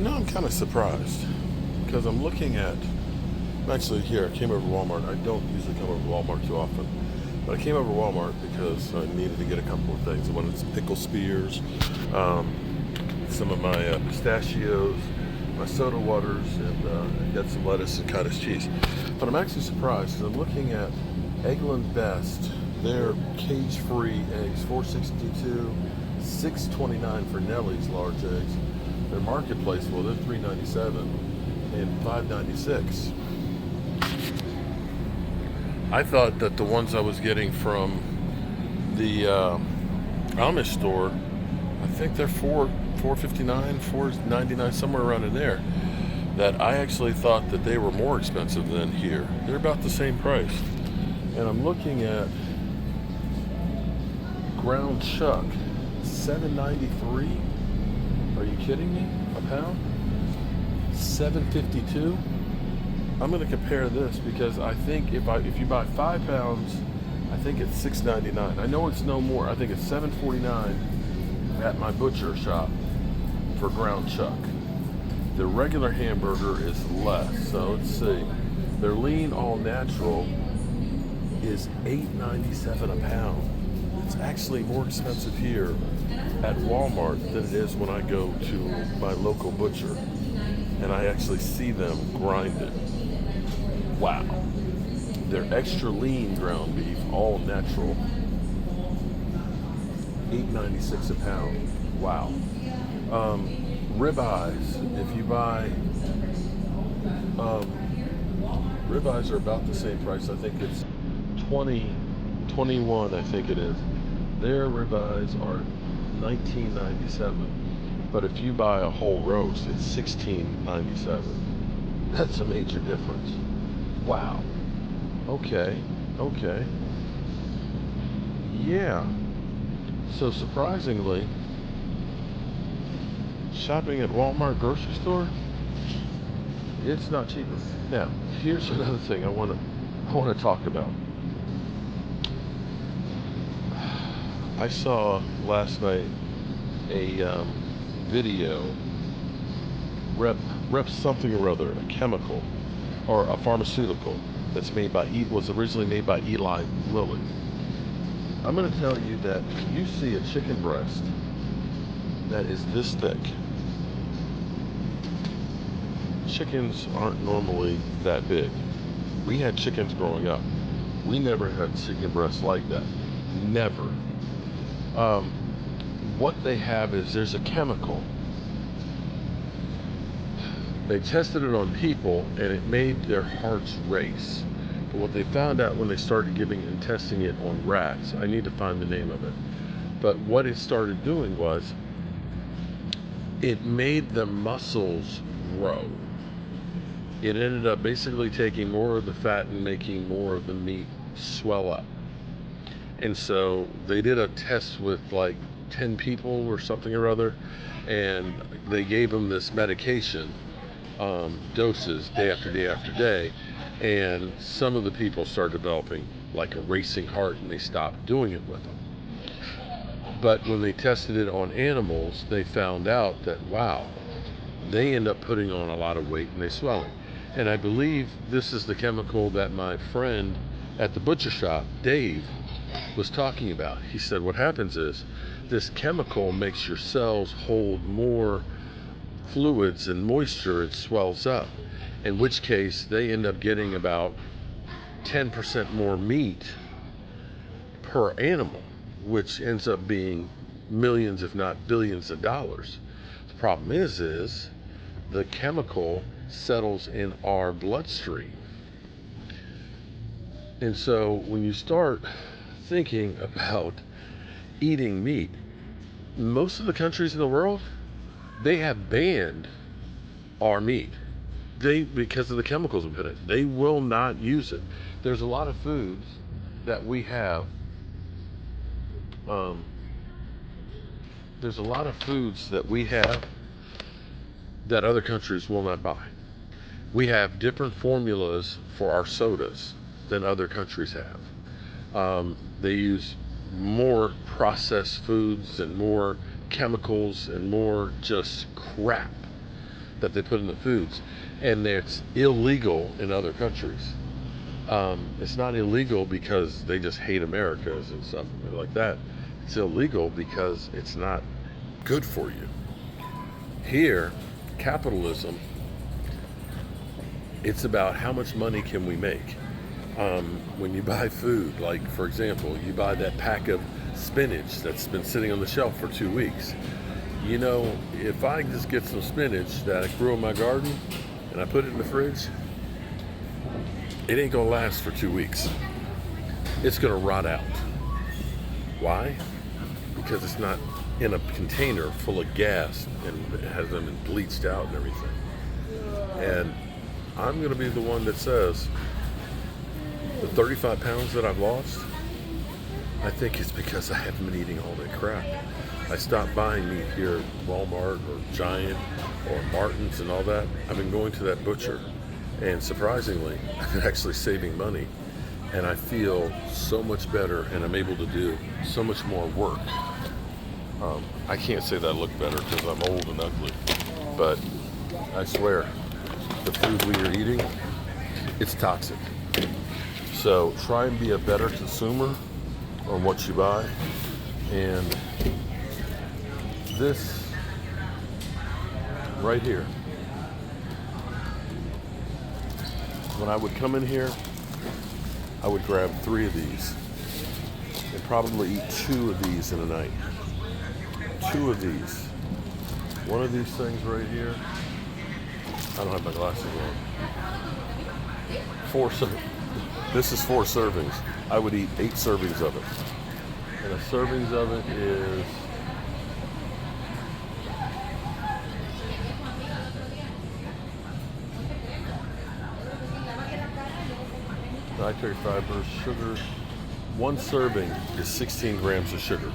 I'm kind of surprised because I'm looking at. Actually, here I came over to Walmart. I don't usually come over to Walmart too often, but I came over to Walmart because I needed to get a couple of things. I wanted some pickle spears, um, some of my pistachios, my soda waters, and I got some lettuce and cottage cheese. But I'm actually surprised because I'm looking at Eggland Best. Their cage-free eggs, $4.62, $6.29 for Nellie's large eggs. Their marketplace, well, they're $3.97 and $5.96. I thought that the ones I was getting from the Amish store, I think they're $4.59, $4.99, somewhere around in there. That I actually thought that they were more expensive than here. They're about the same price. And I'm looking at ground chuck, $7.93. Are you kidding me? A pound? $7.52. I'm going to compare this because I think if you buy 5 pounds, I think it's $6.99. I know it's no more. I think it's $7.49 at my butcher shop for ground chuck. The regular hamburger is less. So let's see. Their lean all natural is $8.97 a pound. It's actually more expensive here at Walmart than it is when I go to my local butcher and I actually see them grind it. Wow. Their extra lean ground beef, all natural, $8.96 a pound. Wow. Ribeyes, if you buy, ribeyes are about the same price. I think it's 21, I think it is. Their ribeyes are $19.97. But if you buy a whole roast, it's $16.97. That's a major difference. Wow. Okay. Yeah. So surprisingly, shopping at Walmart grocery store, it's not cheaper. Now, here's another thing I want to talk about. I saw last night a video, rep something or other, a chemical or a pharmaceutical that's was originally made by Eli Lilly. I'm going to tell you that you see a chicken breast that is this thick. Chickens aren't normally that big. We had chickens growing up. We never had chicken breasts like that. Never. What they have is there's a chemical. They tested it on people and it made their hearts race. But what they found out when they started giving and testing it on rats, I need to find the name of it. But what it started doing was it made the muscles grow. It ended up basically taking more of the fat and making more of the meat swell up. And so they did a test with like 10 people or something or other, and they gave them this medication, doses day after day after day, and some of the people started developing like a racing heart and they stopped doing it with them. But when they tested it on animals, they found out that, wow, they end up putting on a lot of weight and they swelling. And I believe this is the chemical that my friend at the butcher shop, Dave, was talking about. He said what happens is this chemical makes your cells hold more fluids and moisture. It swells up, in which case they end up getting about 10% more meat per animal, which ends up being millions if not billions of dollars. The problem is the chemical settles in our bloodstream. And so when you start thinking about eating meat, most of the countries in the world, they have banned our meat. Because of the chemicals we put in it, they will not use it. There's a lot of foods that we have. There's a lot of foods that we have that other countries will not buy. We have different formulas for our sodas than other countries have. They use more processed foods and more chemicals and more just crap that they put in the foods, and it's illegal in other countries. It's not illegal because they just hate Americans and stuff like that. It's illegal because it's not good for you. Here, capitalism, it's about how much money can we make. When you buy food, like for example, you buy that pack of spinach that's been sitting on the shelf for 2 weeks. You know, if I just get some spinach that I grew in my garden and I put it in the fridge, it ain't gonna last for 2 weeks. It's gonna rot out. Why? Because it's not in a container full of gas and it hasn't been bleached out and everything. And I'm gonna be the one that says the 35 pounds that I've lost, I think it's because I haven't been eating all that crap. I stopped buying meat here at Walmart or Giant or Martin's and all that. I've been going to that butcher, and surprisingly, I've been actually saving money, and I feel so much better, and I'm able to do so much more work. I can't say that I look better because I'm old and ugly, but I swear, the food we are eating, it's toxic. So try and be a better consumer on what you buy. And this right here, when I would come in here, I would grab 3 of these and probably eat 2 of these in a night. 2 of these. One of these things right here, I don't have my glasses on. 4 servings. This is 4 servings. I would eat 8 servings of it. And a servings of it is dietary fiber, sugar. 1 serving is 16 grams of sugar.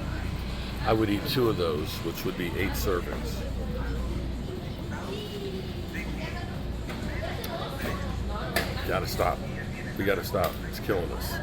I would eat 2 of those, which would be 8 servings. Gotta stop. We gotta stop. It's killing us.